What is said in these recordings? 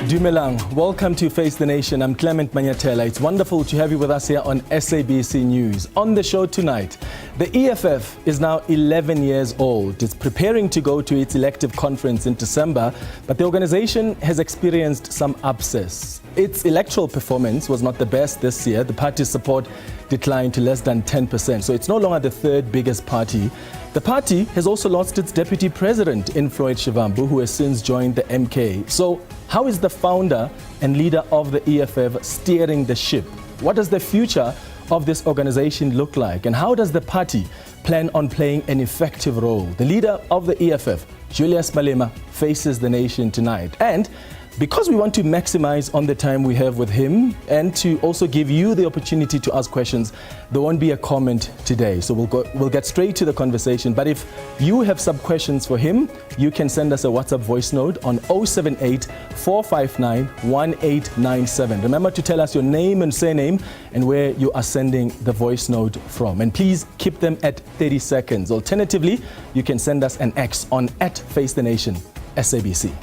Dumelang, welcome to Face the Nation. I'm Clement Manyathela. It's wonderful to have you with us here on SABC News. On the show tonight, the EFF is now 11 years old. It's preparing to go to its elective conference in December, but the organization has experienced some upsets. Its electoral performance was not the best this year. The party's support declined to less than 10%, so it's no longer the third biggest party. The party has also lost its deputy president in Floyd Shivambu, who has since joined the MK. So how is the founder and leader of the EFF steering the ship? What does the future of this organization look like? And how does the party plan on playing an effective role? The leader of the EFF, Julius Malema, faces the nation tonight. And because we want to maximize on the time we have with him and to also give you the opportunity to ask questions, there won't be a comment today. So we'll get straight to the conversation. But if you have some questions for him, you can send us a WhatsApp voice note on 078-459-1897. Remember to tell us your name and surname and where you are sending the voice note from. And please keep them at 30 seconds. Alternatively, you can send us an X on @FaceTheNation SABC.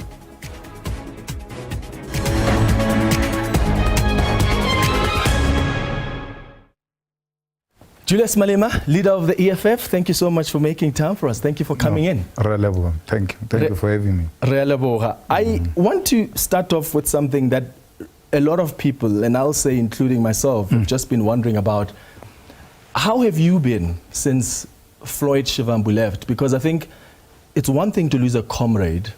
Julius Malema, leader of the EFF, thank you so much for making time for us. Thank you for coming in. Thank you. Thank you for having me. I want to start off with something that a lot of people, and I'll say including myself, have just been wondering about. How have you been since Floyd Shivambu left? Because I think it's one thing to lose a comrade,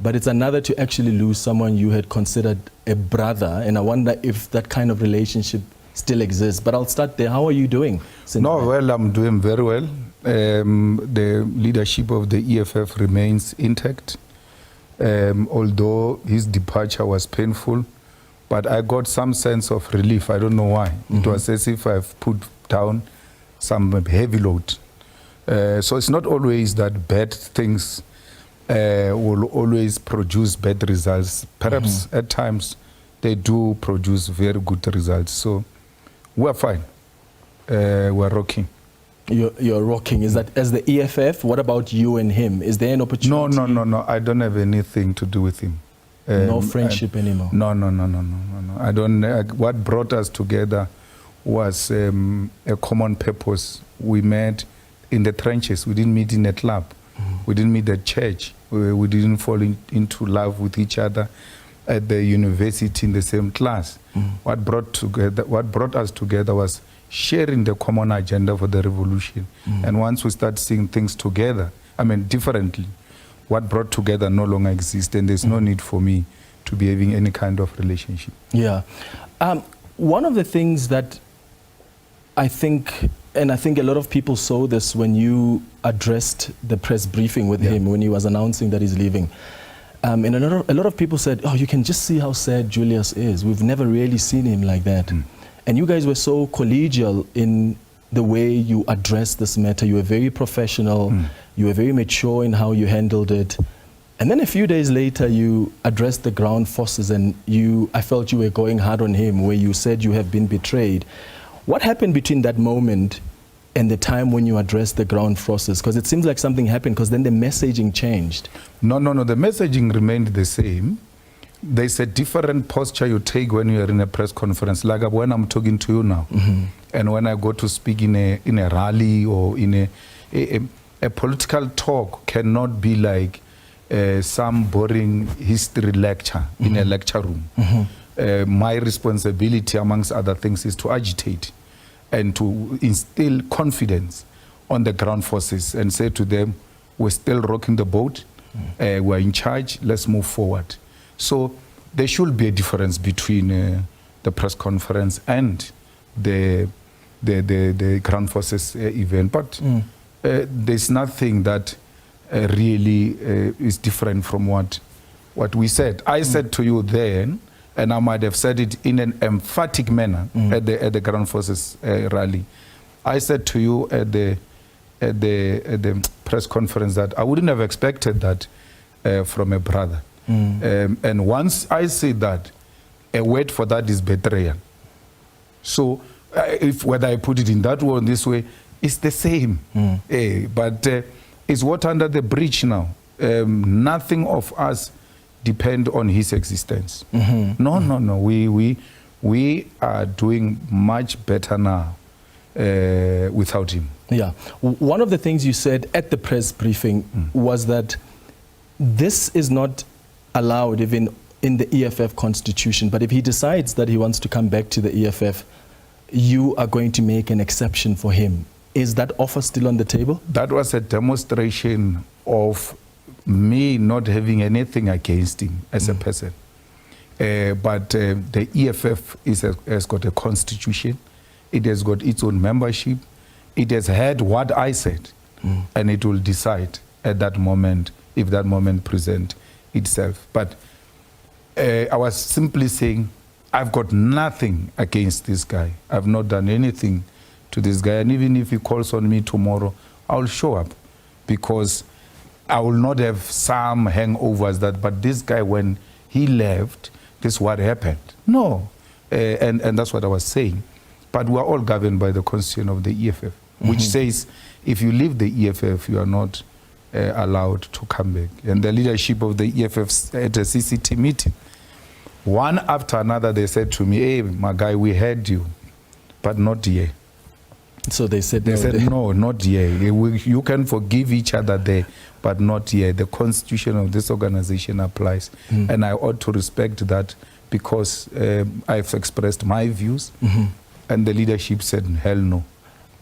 but it's another to actually lose someone you had considered a brother. And I wonder if that kind of relationship still exists. But I'll start there. How are you doing? Well, I'm doing very well. The leadership of the EFF remains intact. Although his departure was painful, but I got some sense of relief. I don't know why. It was as if I've put down some heavy load. So it's not always that bad things will always produce bad results. Perhaps at times they do produce very good results. So we're fine. We're rocking. You're rocking. Is that as the EFF? What about you and him? Is there an opportunity? No. I don't have anything to do with him. No friendship anymore? No. I don't. What brought us together was a common purpose. We met in the trenches. We didn't meet in a club. We didn't meet at church. We didn't fall into love with each other at the university in the same class. What brought us together was sharing the common agenda for the revolution. And once we start seeing things together, differently, what brought together no longer exists, and there's no need for me to be having any kind of relationship. Yeah. One of the things that I think, and I think a lot of people saw this when you addressed the press briefing with him when he was announcing that he's leaving. And a lot of people said, oh, you can just see how sad Julius is. We've never really seen him like that. And you guys were so collegial in the way you addressed this matter. You were very professional. You were very mature in how you handled it. And then a few days later, you addressed the ground forces, and I felt you were going hard on him, where you said you have been betrayed. What happened between that moment and the time when you addressed the ground forces? Because it seems like something happened, because then the messaging changed. No. The messaging remained the same. There's a different posture you take when you're in a press conference, like when I'm talking to you now. And when I go to speak in a rally or in a political talk cannot be like some boring history lecture in a lecture room. My responsibility, amongst other things, is to agitate and to instill confidence on the ground forces and say to them, we're still rocking the boat, we're in charge, let's move forward. So there should be a difference between the press conference and the ground forces event. But there's nothing that really is different from what we said. I said to you then, and I might have said it in an emphatic manner at the ground forces rally. I said to you at the press conference that I wouldn't have expected that from a brother. And once I say that, a word for that is betrayal. So if whether I put it in that way or in this way, it's the same. But it's water under the bridge now. Nothing of us depend on his existence. No. We are doing much better now without him. Yeah. One of the things you said at the press briefing was that this is not allowed even in the EFF constitution, but if he decides that he wants to come back to the EFF, you are going to make an exception for him. Is that offer still on the table? That was a demonstration of me not having anything against him as a person. But the EFF has got a constitution. It has got its own membership. It has heard what I said, and it will decide at that moment if that moment presents itself. But I was simply saying, I've got nothing against this guy. I've not done anything to this guy. And even if he calls on me tomorrow, I'll show up, because I will not have some hangovers but this guy, when he left, this is what happened. No. And that's what I was saying. But we are all governed by the constitution of the EFF, which says if you leave the EFF, you are not allowed to come back. And the leadership of the EFF at a CCT meeting, one after another, they said to me, hey, my guy, we heard you, but not here. So they said no, not here. You can forgive each other there, but not here. The constitution of this organization applies. And I ought to respect that, because I've expressed my views, and the leadership said, hell no.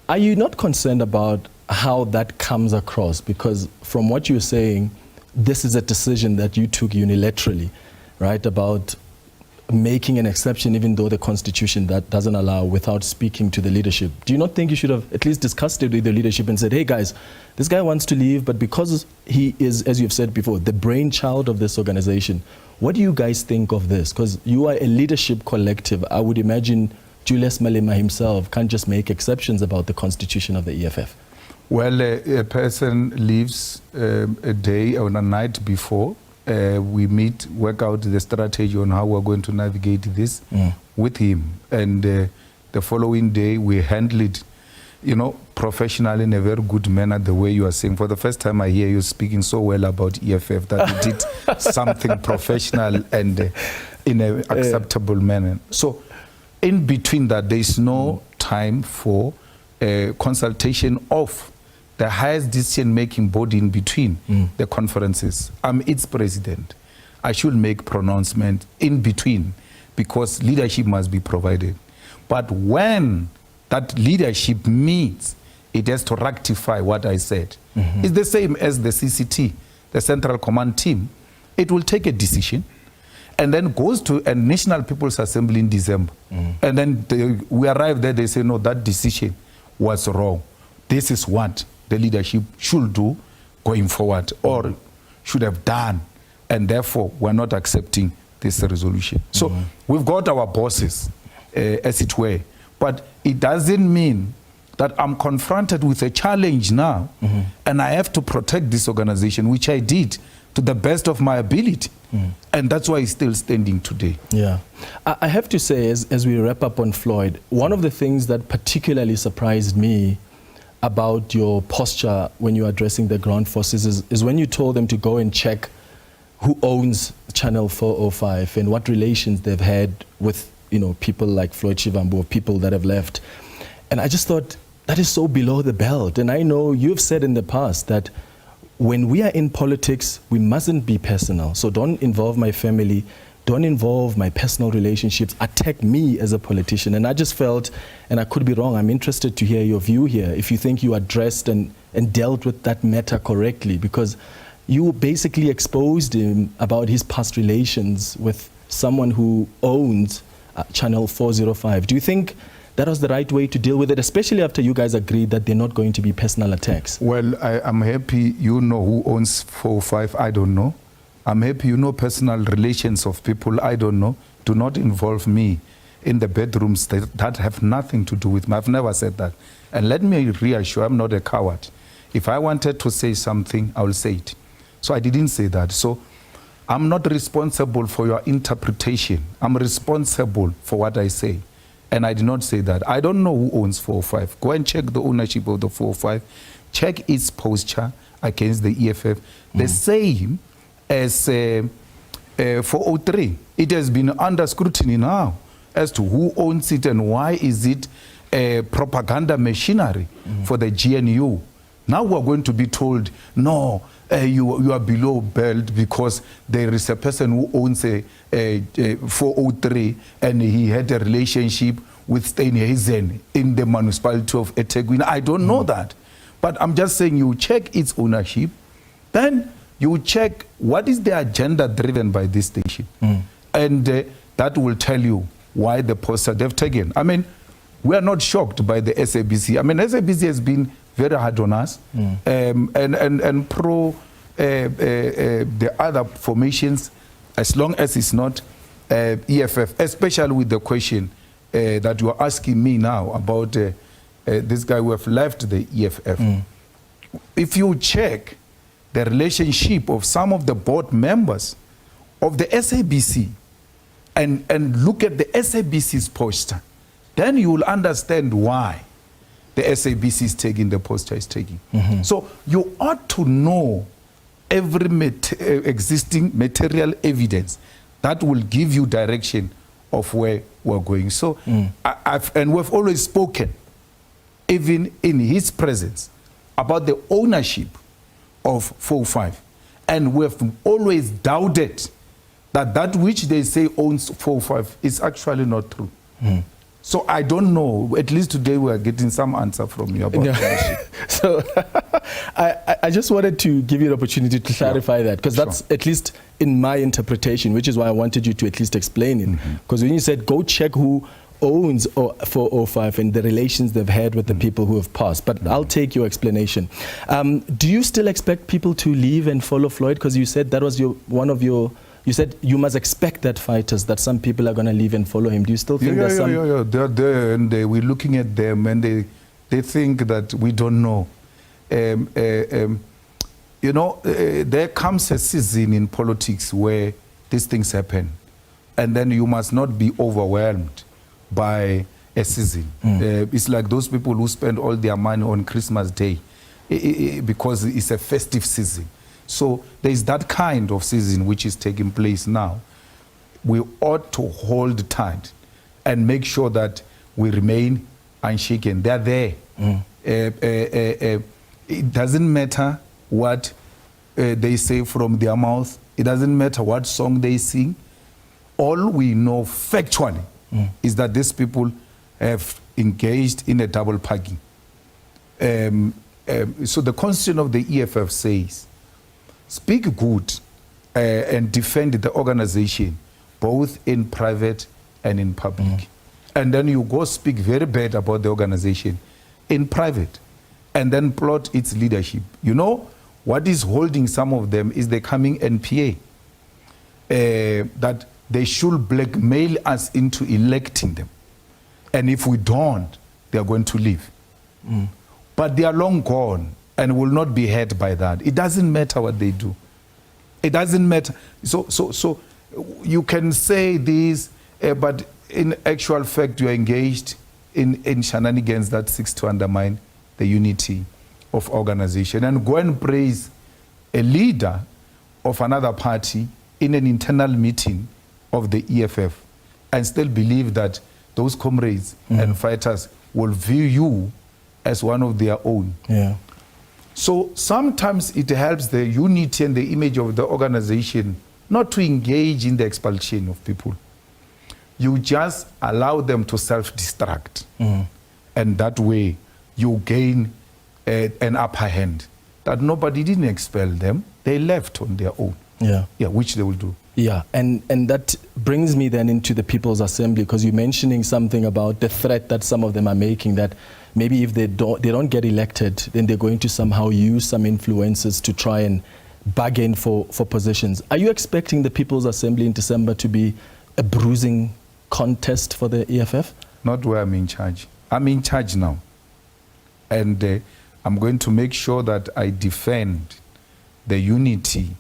Are you not concerned about how that comes across? Because from what you're saying, this is a decision that you took unilaterally, right, about making an exception even though the constitution that doesn't allow, without speaking to the leadership. Do you not think you should have at least discussed it with the leadership and said, hey guys, this guy wants to leave, but because he is, as you've said before, the brainchild of this organization, what do you guys think of this? Because you are a leadership collective. I would imagine Julius Malema himself can't just make exceptions about the constitution of the EFF. Well, a person leaves a day or a night before. We meet, work out the strategy on how we're going to navigate this with him. And the following day, we handle it, professionally in a very good manner, the way you are saying. For the first time, I hear you speaking so well about EFF that you did something professional and in an acceptable manner. So in between that, there is no time for consultation of the highest decision-making body in between the conferences. I'm its president. I should make pronouncement in between, because leadership must be provided. But when that leadership meets, it has to rectify what I said. It's the same as the CCT, the Central Command Team. It will take a decision and then goes to a National People's Assembly in December. And then we arrive there, they say, no, that decision was wrong. This is what the leadership should do going forward, or should have done, and therefore we're not accepting this resolution. So we've got our bosses, as it were, but it doesn't mean that I'm confronted with a challenge now, and I have to protect this organization, which I did to the best of my ability. And that's why it's still standing today. Yeah. I have to say, as we wrap up on Floyd, one of the things that particularly surprised me about your posture when you're addressing the ground forces is when you told them to go and check who owns Channel 405 and what relations they've had with people like Floyd Shivambu, or people that have left. And I just thought, that is so below the belt. And I know you've said in the past that when we are in politics, we mustn't be personal. So don't involve my family, don't involve my personal relationships, attack me as a politician. And I just felt, and I could be wrong, I'm interested to hear your view here, if you think you addressed and dealt with that matter correctly, because you basically exposed him about his past relations with someone who owns Channel 405. Do you think that was the right way to deal with it, especially after you guys agreed that they're not going to be personal attacks? Well, I'm happy you know who owns 405, I don't know. I'm happy you know personal relations of people, I don't know. Do not involve me in the bedrooms that have nothing to do with me. I've never said that. And let me reassure, I'm not a coward. If I wanted to say something, I will say it. So I didn't say that. So I'm not responsible for your interpretation. I'm responsible for what I say. And I did not say that. I don't know who owns 405. Go and check the ownership of the 405. Check its posture against the EFF. The same as 403. It has been under scrutiny now as to who owns it and why is it a propaganda machinery for the GNU. Now we're going to be told, no, you are below belt because there is a person who owns a 403 and he had a relationship with Steinhazen in the municipality of eThekwini. I don't know that. But I'm just saying you check its ownership, then you check what is the agenda driven by this station. And that will tell you why the poster they've taken. I mean, we are not shocked by the SABC. I mean, SABC has been very hard on us and pro the other formations, as long as it's not EFF, especially with the question that you are asking me now about this guy who have left the EFF. If you check the relationship of some of the board members of the SABC and look at the SABC's poster, then you will understand why the SABC is taking the poster is taking. So you ought to know every existing material evidence that will give you direction of where we're going. So, and we've always spoken, even in his presence, about the ownership of 405. And we've always doubted that that which they say owns 405 is actually not true. So I don't know. At least today we are getting some answer from you about ownership. So I just wanted to give you the opportunity to clarify that, because that's at least in my interpretation, which is why I wanted you to at least explain it. Because when you said go check who owns 405 and the relations they've had with the people who have passed, but I'll take your explanation. Do you still expect people to leave and follow Floyd? Because you said that was you said you must expect that fighters, that some people are going to leave and follow him. Do you still think there's some... Yeah, they're there and we're looking at them and they think that we don't know. You know, there comes a season in politics where these things happen. And then you must not be overwhelmed by a season. It's like those people who spend all their money on Christmas Day because it's a festive season. So there is that kind of season which is taking place now. We ought to hold tight and make sure that we remain unshaken. They're there. It doesn't matter what they say from their mouth. It doesn't matter what song they sing. All we know factually is that these people have engaged in a double parking. So the constitution of the EFF says, speak good and defend the organization, both in private and in public. And then you go speak very bad about the organization in private and then plot its leadership. You know, what is holding some of them is the coming NPA, that they should blackmail us into electing them. And if we don't, they are going to leave. But they are long gone and will not be hurt by that. It doesn't matter what they do. It doesn't matter. So you can say this, but in actual fact, you are engaged in shenanigans that seeks to undermine the unity of organization. And go and praise a leader of another party in an internal meeting of the EFF and still believe that those comrades and fighters will view you as one of their own. So sometimes it helps the unity and the image of the organization not to engage in the expulsion of people. You just allow them to self-destruct. And that way you gain an upper hand. That nobody didn't expel them. They left on their own. Which they will do. And that brings me then into the People's Assembly, because you're mentioning something about the threat that some of them are making, that maybe if they don't get elected, then they're going to somehow use some influences to try and bargain for positions. Are you expecting the People's Assembly in December to be a bruising contest for the EFF? Not where I'm in charge. I'm in charge now. And I'm going to make sure that I defend the unity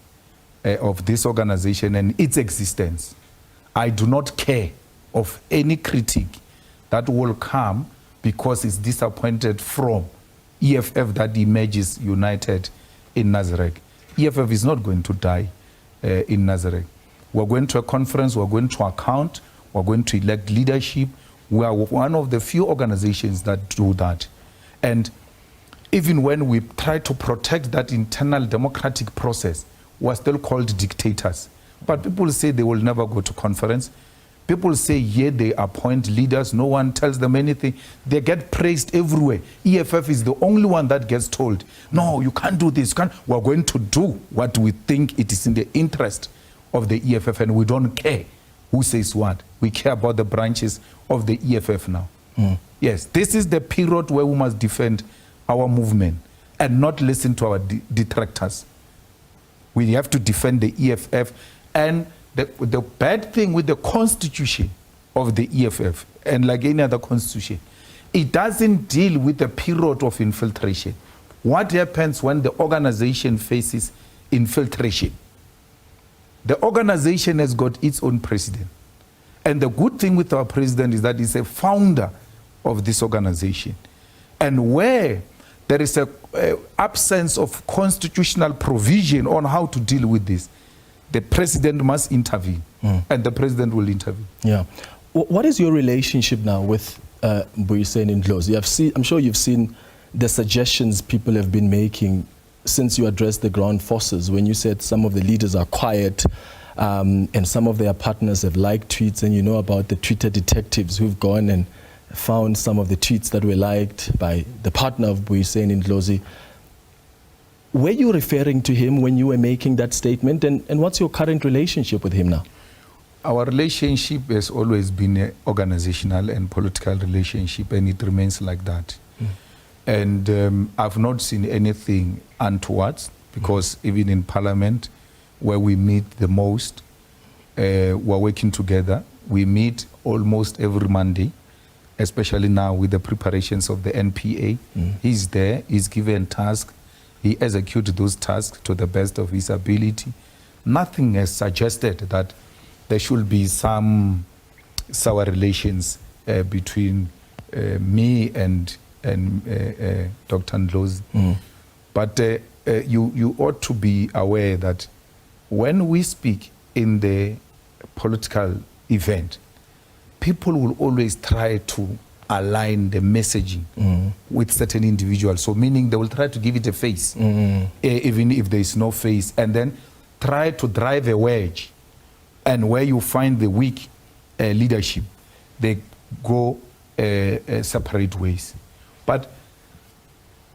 of this organization and its existence. I do not care of any critique that will come because it's disappointed from EFF that emerges united in Nazareth. EFF is not going to die in Nazareth. We're going to a conference, we're going to account, we're going to elect leadership. We are one of the few organizations that do that. And even when we try to protect that internal democratic process, we're still called dictators. But people say they will never go to conference. People say, yeah, they appoint leaders. No one tells them anything. They get praised everywhere. EFF is the only one that gets told, no, you can't do this. We're going to do what we think it is in the interest of the EFF, and we don't care who says what. We care about the branches of the EFF now. Yes, this is the period where we must defend our movement and not listen to our detractors. We have to defend the EFF. And the bad thing with the constitution of the EFF, and like any other constitution, it doesn't deal with the period of infiltration. What happens when the organization faces infiltration? The organization has got its own president. And the good thing with our president is that he's a founder of this organization. And where there is a absence of constitutional provision on how to deal with this, the president must intervene, and the president will intervene. Yeah. What is your relationship now with Mbuyiseni Ndlozi? I'm sure you've seen the suggestions people have been making since you addressed the ground forces, when you said some of the leaders are quiet and some of their partners have liked tweets, and you know about the Twitter detectives who've gone and found some of the tweets that were liked by the partner of Mbuyiseni Ndlozi. Were you referring to him when you were making that statement? And what's your current relationship with him now? Our relationship has always been an organizational and political relationship, and it remains like that. And I've not seen anything untoward, because even in Parliament, where we meet the most, we're working together. We meet almost every Monday, especially now with the preparations of the NPA. He's there, he's given tasks. He executes those tasks to the best of his ability. Nothing has suggested that there should be some sour relations between me and Dr. Ndlozi. But you ought to be aware that when we speak in the political event, people will always try to align the messaging with certain individuals. So meaning they will try to give it a face, even if there is no face, and then try to drive a wedge. And where you find the weak leadership, they go separate ways. But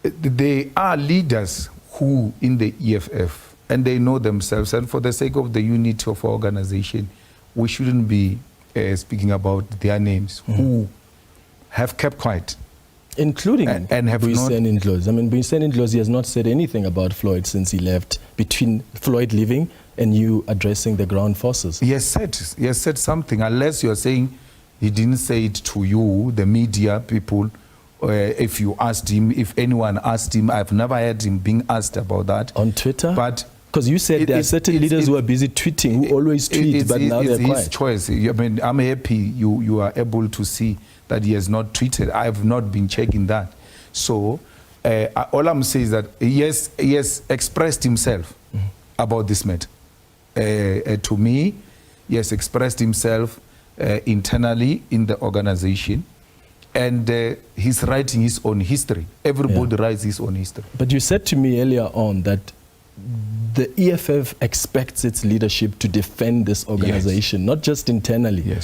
there are leaders who in the EFF, and they know themselves, and for the sake of the unity of our organization, we shouldn't be speaking about their names, who have kept quiet. Including and have Mbuyiseni Ndlozi. I mean, Mbuyiseni Ndlozi has not said anything about Floyd since he left, between Floyd leaving and you addressing the ground forces. He has said something, unless you're saying he didn't say it to you, the media people. If you asked him, if anyone asked him, I've never heard him being asked about that. On Twitter? But because you said there are certain leaders who are busy tweeting, who always tweet, but now they're quiet. It's his choice. I mean, I'm happy you are able to see that he has not tweeted. I have not been checking that. So all I'm saying is that he has expressed himself about this matter. To me, he has expressed himself internally in the organization. And he's writing his own history. Everybody writes his own history. But you said to me earlier on that the EFF expects its leadership to defend this organization, not just internally,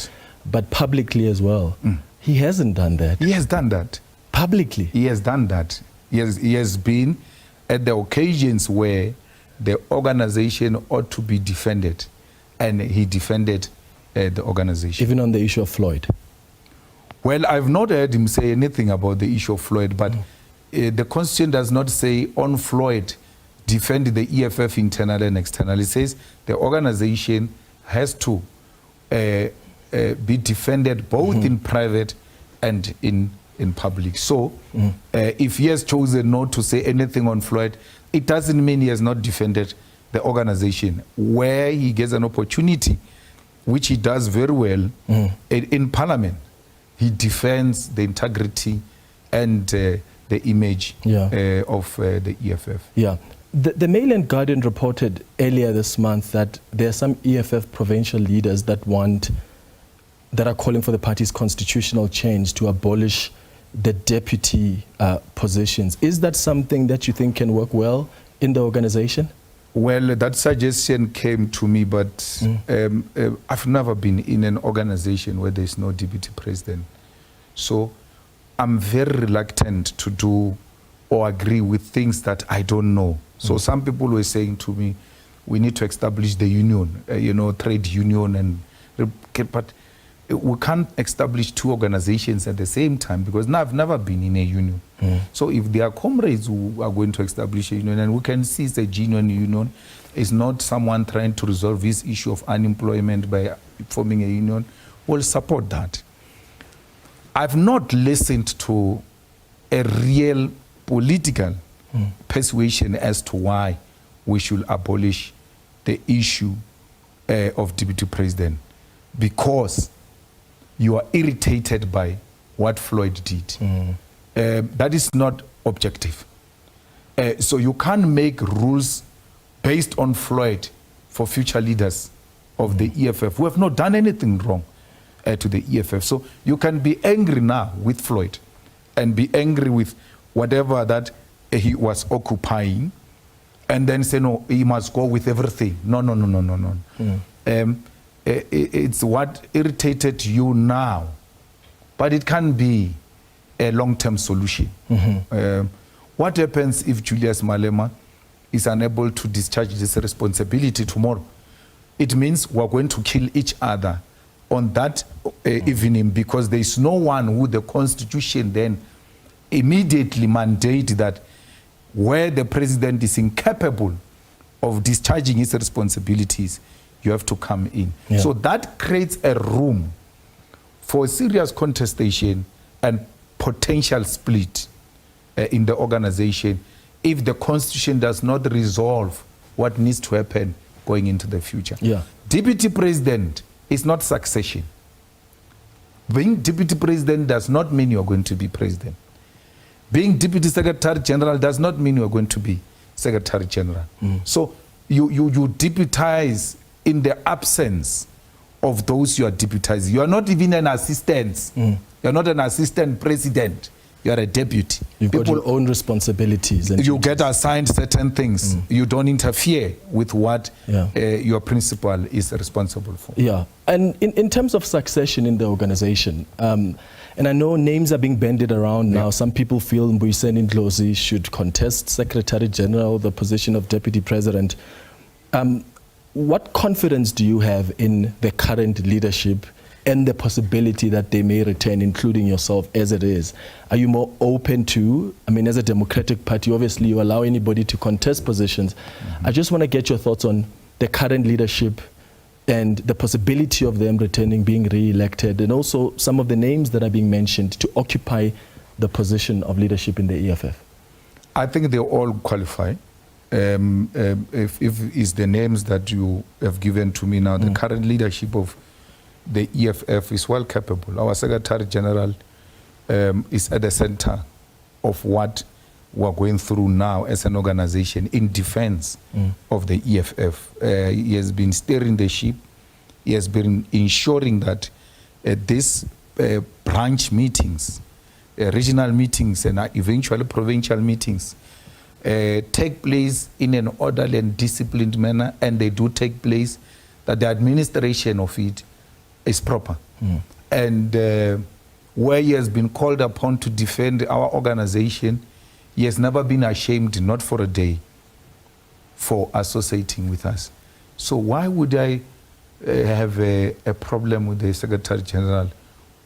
but publicly as well. He hasn't done that. He has done that. Publicly? He has done that. He has been at the occasions where the organization ought to be defended, and he defended the organization. Even on the issue of Floyd? Well, I've not heard him say anything about the issue of Floyd, but the Constitution does not say on Floyd, defend the EFF internally and externally. It says the organization has to be defended both in private and in public. So if he has chosen not to say anything on Floyd, it doesn't mean he has not defended the organization. Where he gets an opportunity, which he does very well in Parliament, he defends the integrity and the image of the EFF. Yeah. The Mail and Guardian reported earlier this month that there are some EFF provincial leaders that are calling for the party's constitutional change to abolish the deputy positions. Is that something that you think can work well in the organization? Well, that suggestion came to me, but I've never been in an organization where there's no deputy president. So I'm very reluctant to do or agree with things that I don't know. So some people were saying to me, we need to establish the union, trade union, but we can't establish two organizations at the same time, because now I've never been in a union. So if there are comrades who are going to establish a union, and we can see it's a genuine union, it's not someone trying to resolve this issue of unemployment by forming a union, we'll support that. I've not listened to a real political persuasion as to why we should abolish the issue of deputy president, because you are irritated by what Floyd did. That is not objective. So you can't make rules based on Floyd for future leaders of the EFF who have not done anything wrong to the EFF. So you can be angry now with Floyd and be angry with whatever that he was occupying, and then say, no, he must go with everything. No. It's what irritated you now, but it can be a long-term solution. What happens if Julius Malema is unable to discharge this responsibility tomorrow? It means we're going to kill each other on that evening, because there is no one who the Constitution then immediately mandate that where the president is incapable of discharging his responsibilities, you have to come in. Yeah. So that creates a room for serious contestation and potential split in the organization if the Constitution does not resolve what needs to happen going into the future. Yeah. Deputy president is not succession. Being deputy president does not mean you're going to be president. Being deputy secretary general does not mean you're going to be secretary general. So you deputize in the absence of those you are deputizing. You are not even an assistant. You're not an assistant president. You are a deputy. You've got your own responsibilities. And you get assigned certain things. You don't interfere with what your principal is responsible for. Yeah. And in terms of succession in the organization, and I know names are being bandied around now. Some people feel Mbuyiseni Ndlozi should contest Secretary General, the position of Deputy President. What confidence do you have in the current leadership and the possibility that they may return, including yourself as it is? Are you more open to, as a Democratic Party, obviously you allow anybody to contest positions. I just want to get your thoughts on the current leadership and the possibility of them returning, being re-elected, and also some of the names that are being mentioned to occupy the position of leadership in the EFF. I think they all qualify. If it's the names that you have given to me now, the current leadership of the EFF is well capable. Our Secretary General is at the center of what we're going through now as an organization in defense of the EFF. He has been steering the ship. He has been ensuring that these branch meetings, regional meetings, and eventually provincial meetings take place in an orderly and disciplined manner, and they do take place, that the administration of it is proper. And where he has been called upon to defend our organization, he has never been ashamed, not for a day, for associating with us. So why would I have a problem with the Secretary General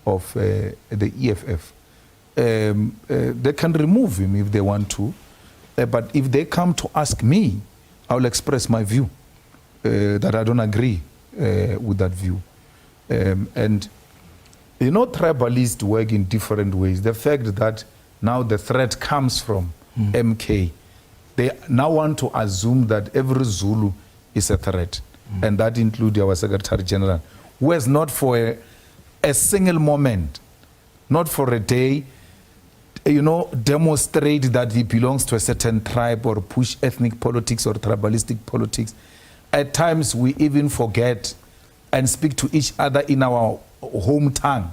of the EFF? They can remove him if they want to, but if they come to ask me, I will express my view, that I don't agree with that view. And tribalists work in different ways. The fact that now the threat comes from MK, they now want to assume that every Zulu is a threat, and that includes our Secretary General, who has not for a single moment, not for a day, demonstrate that he belongs to a certain tribe or push ethnic politics or tribalistic politics. At times we even forget and speak to each other in our home tongue.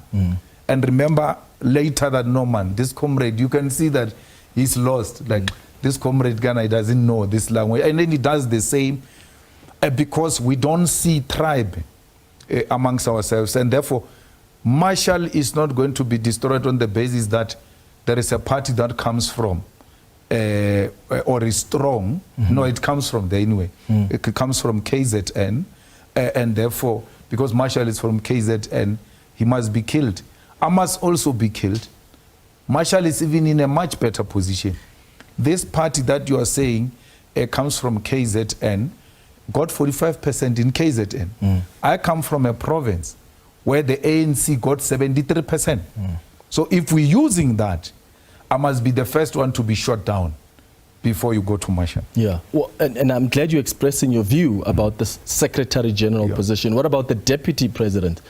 And remember later that, no man, this comrade, you can see that he's lost. Like this comrade Ghana doesn't know this language. And then he does the same because we don't see tribe amongst ourselves. And therefore, Marshall is not going to be destroyed on the basis that there is a party that comes from or is strong. No, it comes from there anyway. It comes from KZN. And therefore, because Marshall is from KZN, he must be killed. I must also be killed. Marshall is even in a much better position. This party that you are saying comes from KZN, got 45% in KZN. I come from a province where the ANC got 73%. So if we're using that, I must be the first one to be shot down before you go to Marshall. Yeah, well, and I'm glad you're expressing your view about the Secretary General position. What about the Deputy President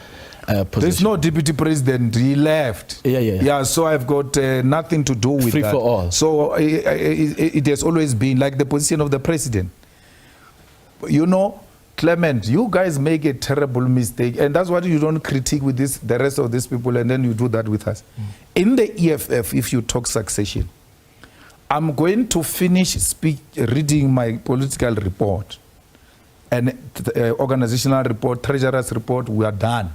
position? There's no Deputy President, he left. Yeah, so I've got nothing to do with Free that. for all. So it has always been like the position of the President. Clement, you guys make a terrible mistake, and that's why you don't critique with the rest of these people, and then you do that with us. In the EFF, if you talk succession, I'm going to finish reading my political report and organizational report, treasurer's report, we are done.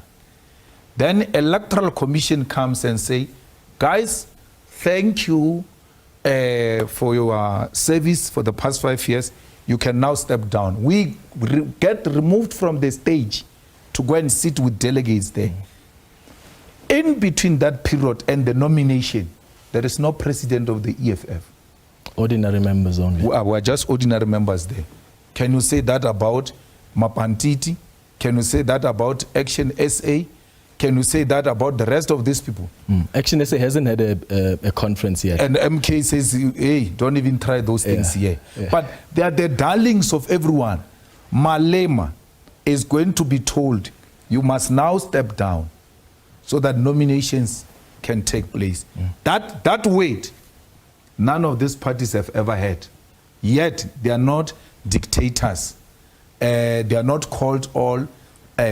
Then Electoral Commission comes and say, guys, thank you for your service for the past 5 years. You can now step down. We get removed from the stage to go and sit with delegates there. In between that period and the nomination, there is no president of the EFF. Ordinary members only. We're just ordinary members there. Can you say that about Mapantiti? Can you say that about Action SA? Can you say that about the rest of these people? Action SA hasn't had a conference yet. And MK says, hey, don't even try those things here. But they are the darlings of everyone. Malema is going to be told, you must now step down so that nominations can take place. That weight, none of these parties have ever had. Yet, they are not dictators. They are not called all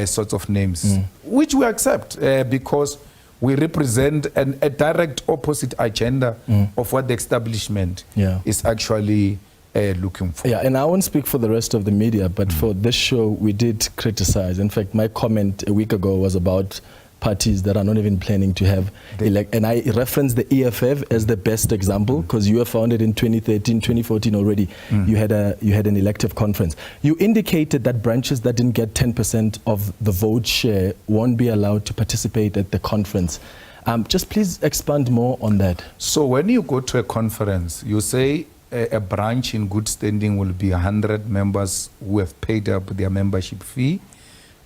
sorts of names, which we accept because we represent a direct opposite agenda of what the establishment is actually looking for. Yeah, and I won't speak for the rest of the media, but for this show, we did criticize. In fact, my comment a week ago was about parties that are not even planning to have and I referenced the EFF as the best example because you were founded in 2013, 2014 already. You had an elective conference. You indicated that branches that didn't get 10% of the vote share won't be allowed to participate at the conference. Just please expand more on that. So when you go to a conference, you say a branch in good standing will be 100 members who have paid up their membership fee,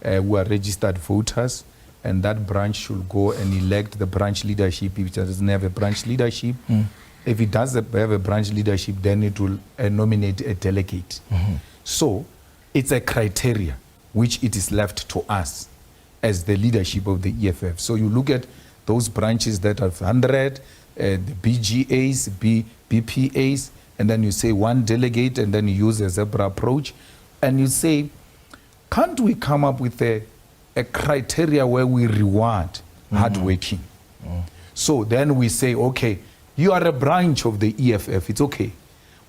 who are registered voters, and that branch should go and elect the branch leadership if it doesn't have a branch leadership. If it does have a branch leadership, then it will nominate a delegate. So it's a criteria which it is left to us as the leadership of the EFF. So you look at those branches that have 100, the BGAs, BPAs, and then you say one delegate, and then you use a zebra approach, and you say, can't we come up with a criteria where we reward hard working? So then we say, okay, you are a branch of the EFF, it's okay,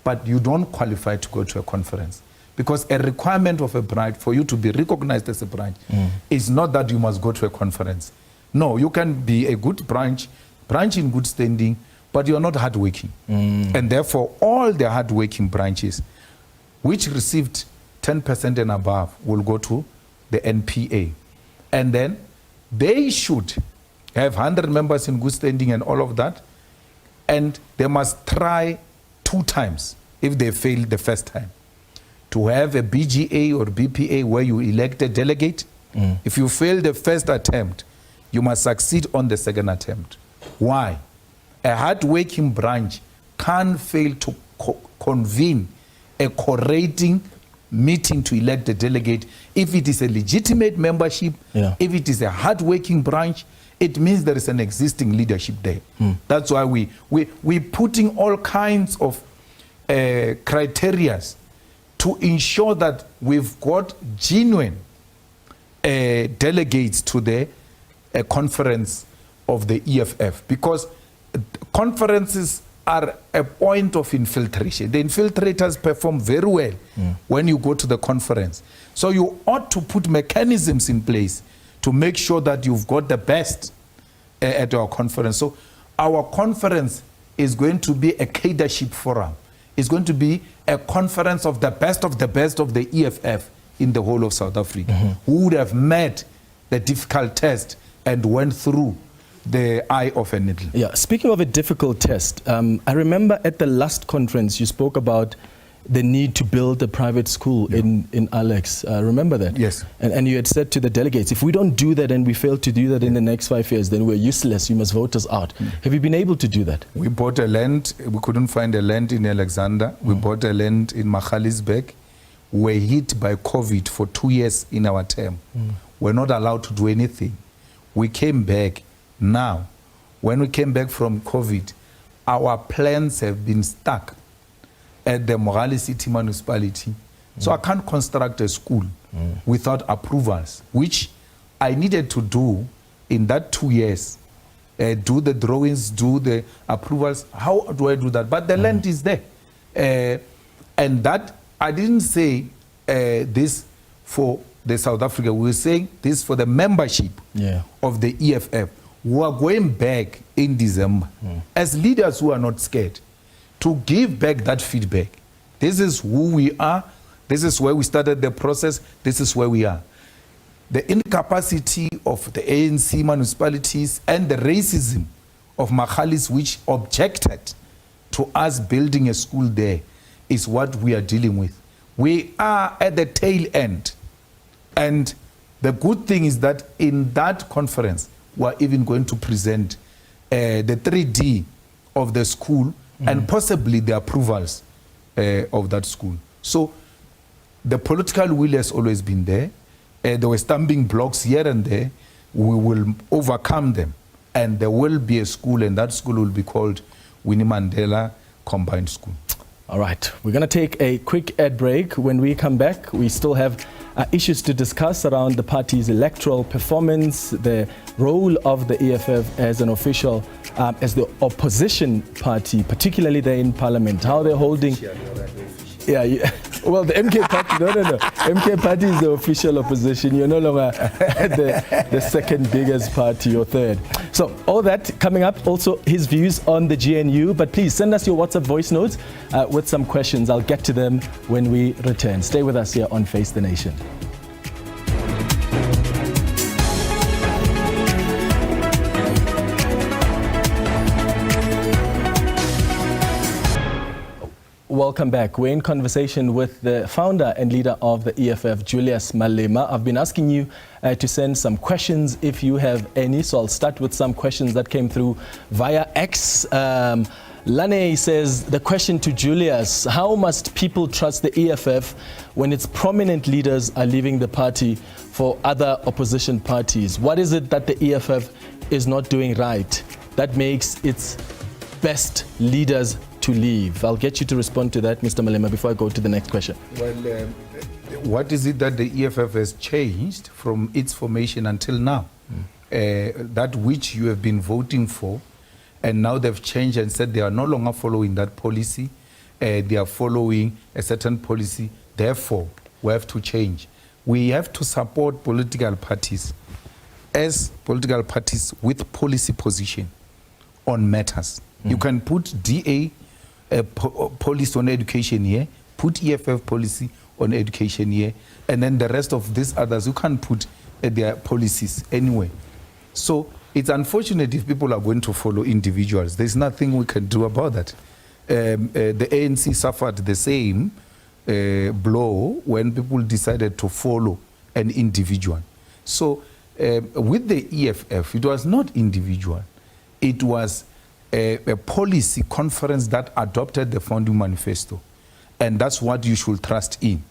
but you don't qualify to go to a conference. Because a requirement of a branch for you to be recognized as a branch is not that you must go to a conference. No, you can be a good branch in good standing, but you are not hardworking. And therefore, all the hardworking branches which received 10% and above will go to the NPA. And then they should have 100 members in good standing and all of that. And they must try 2 times if they fail the first time. To have a BGA or BPA where you elect a delegate, if you fail the first attempt, you must succeed on the second attempt. Why? A hard-working branch can't fail to convene a collaborating meeting to elect a delegate, if it is a legitimate membership, if it is a hard-working branch, it means there is an existing leadership there. That's why we're putting all kinds of criteria to ensure that we've got genuine delegates to the conference of the EFF, because conferences are a point of infiltration. The infiltrators perform very well when you go to the conference. So you ought to put mechanisms in place to make sure that you've got the best at our conference. So our conference is going to be a leadership forum. It's going to be a conference of the best of the EFF in the whole of South Africa, who would have met the difficult test and went through the eye of a needle. Yeah, speaking of a difficult test, I remember at the last conference you spoke about the need to build a private school in Alex. Remember that? Yes. And you had said to the delegates, if we don't do that and we fail to do that in the next 5 years, then we're useless. You must vote us out. Have you been able to do that? We bought a land. We couldn't find a land in Alexander. We bought a land in Magaliesberg. We were hit by COVID for 2 years in our term. We're not allowed to do anything. We came back. Now, when we came back from COVID, our plans have been stuck at the Mogale City Municipality. So I can't construct a school without approvals, which I needed to do in that 2 years. Do the drawings, do the approvals. How do I do that? But the land is there. And that, I didn't say this for the South Africa. We were saying this for the membership of the EFF. We are going back in December as leaders who are not scared to give back that feedback. This is who we are. This is where we started the process. This is where we are. The incapacity of the ANC municipalities and the racism of Magalies, which objected to us building a school there, is what we are dealing with. We are at the tail end. And the good thing is that in that conference, we're even going to present the 3D of the school and possibly the approvals of that school. So the political will has always been there. There were stumbling blocks here and there. We will overcome them. And there will be a school, and that school will be called Winnie Mandela Combined School. All right, we're going to take a quick ad break. When we come back, we still have issues to discuss around the party's electoral performance, the role of the EFF as an official, as the opposition party, particularly there in Parliament, how they're holding... Well, the MK party, no. MK party is the official opposition. You're no longer the second biggest party or third. So all that coming up, also his views on the GNU. But please send us your WhatsApp voice notes with some questions. I'll get to them when we return. Stay with us here on Face the Nation. Welcome back. We're in conversation with the founder and leader of the EFF, Julius Malema. I've been asking you to send some questions if you have any. So I'll start with some questions that came through via X. Lane says, the question to Julius, how must people trust the EFF when its prominent leaders are leaving the party for other opposition parties? What is it that the EFF is not doing right that makes its best leaders to leave? I'll get you to respond to that, Mr. Malema, before I go to the next question. Well, what is it that the EFF has changed from its formation until now? That which you have been voting for, and now they've changed and said they are no longer following that policy. They are following a certain policy. Therefore, we have to change. We have to support political parties as political parties with policy position on matters. You can put DA policy on education here, put EFF policy on education here, and then the rest of these others, you can't put their policies anyway. So it's unfortunate if people are going to follow individuals. There's nothing we can do about that. The ANC suffered the same blow when people decided to follow an individual. So with the EFF, it was not individual. It was a policy conference that adopted the founding manifesto. And that's what you should trust in.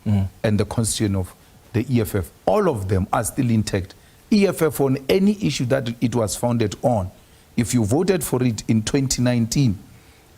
And the constitution of the EFF, all of them are still intact. EFF on any issue that it was founded on, if you voted for it in 2019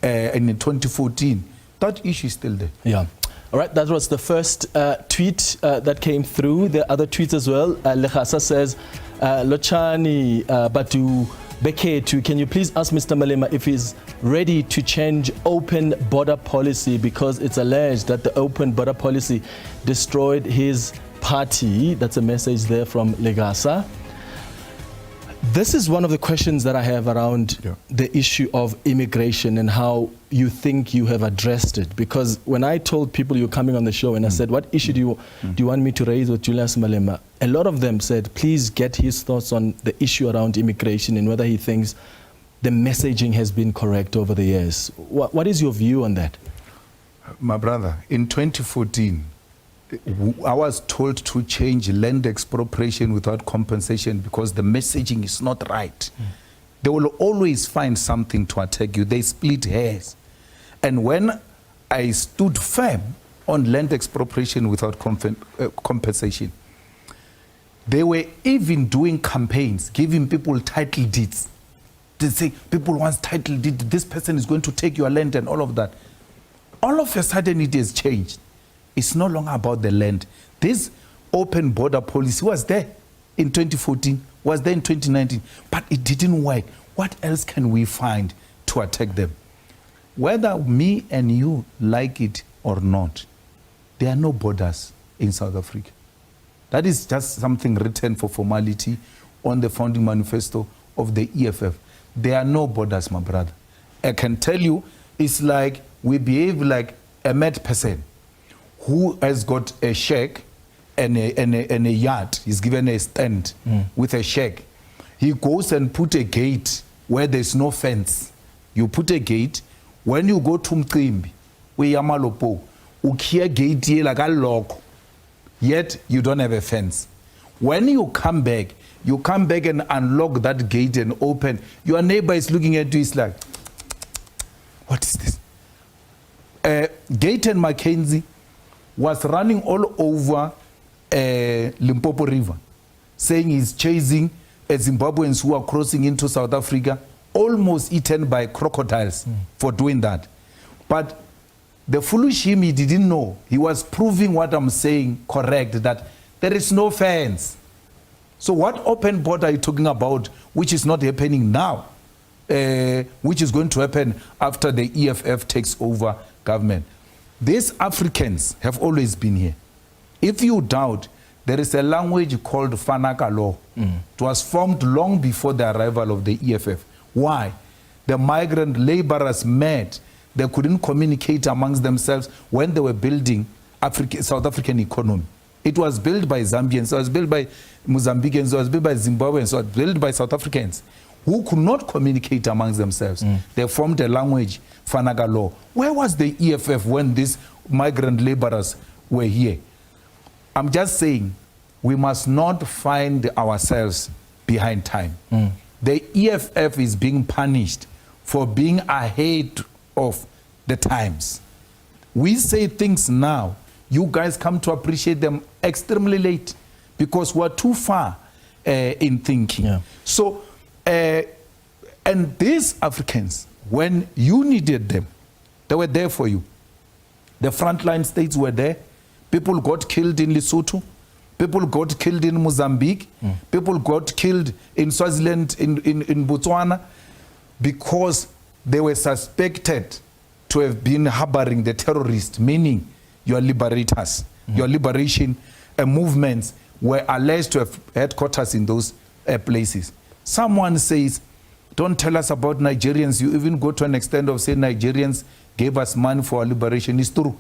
and in 2014, that issue is still there. Yeah. All right, that was the first tweet that came through. There are other tweets as well. Lehasa says, Lochani Batu Beketu, can you please ask Mr. Malema if he's ready to change open border policy, because it's alleged that the open border policy destroyed his party. That's a message there from Legasa. This is one of the questions that I have around the issue of immigration and how you think you have addressed it. Because when I told people you're coming on the show and I said, what issue do you want me to raise with Julius Malema? A lot of them said, please get his thoughts on the issue around immigration and whether he thinks the messaging has been correct over the years. What is your view on that? My brother, in 2014, I was told to change land expropriation without compensation because the messaging is not right. They will always find something to attack you. They split hairs. And when I stood firm on land expropriation without compensation, they were even doing campaigns, giving people title deeds. They say, people want title deed, this person is going to take your land and all of that. All of a sudden it has changed. It's no longer about the land. This open border policy was there in 2014, was there in 2019, but it didn't work. What else can we find to attack them? Whether me and you like it or not, there are no borders in South Africa. That is just something written for formality on the founding manifesto of the EFF. There are no borders, my brother. I can tell you, it's like we behave like a mad person who has got a shack and a yard. He's given a stand with a shack. He goes and put a gate where there's no fence. You put a gate. When you go to Mqimbi, we Yamalopo, ukia gate here like a lock. Yet you don't have a fence. When you come back and unlock that gate and open. Your neighbor is looking at you. He's like, what is this? Gate and Mackenzie was running all over Limpopo River, saying he's chasing Zimbabweans who are crossing into South Africa, almost eaten by crocodiles for doing that. But the foolish him, he didn't know. He was proving what I'm saying correct, that there is no fence. So what open border are you talking about, which is not happening now, which is going to happen after the EFF takes over government? These Africans have always been here. If you doubt, there is a language called Fanaka law. It was formed long before the arrival of the EFF. Why? The migrant laborers met. They couldn't communicate amongst themselves when they were building South African economy. It was built by Zambians, it was built by Mozambicans, it was built by Zimbabweans, it was built by South Africans who could not communicate amongst themselves. They formed a language, Fanaga law. Where was the EFF when these migrant laborers were here? I'm just saying, we must not find ourselves behind time. The EFF is being punished for being ahead of the times. We say things now, you guys come to appreciate them extremely late because we're too far in thinking. So, and these Africans, when you needed them, they were there for you. The frontline states were there. People got killed in Lesotho. People got killed in Mozambique. People got killed in Swaziland, in Botswana, because they were suspected to have been harboring the terrorists, meaning your liberators, your liberation movements were alleged to have headquarters in those places. Someone says, don't tell us about Nigerians. You even go to an extent of saying Nigerians gave us money for our liberation. It's true.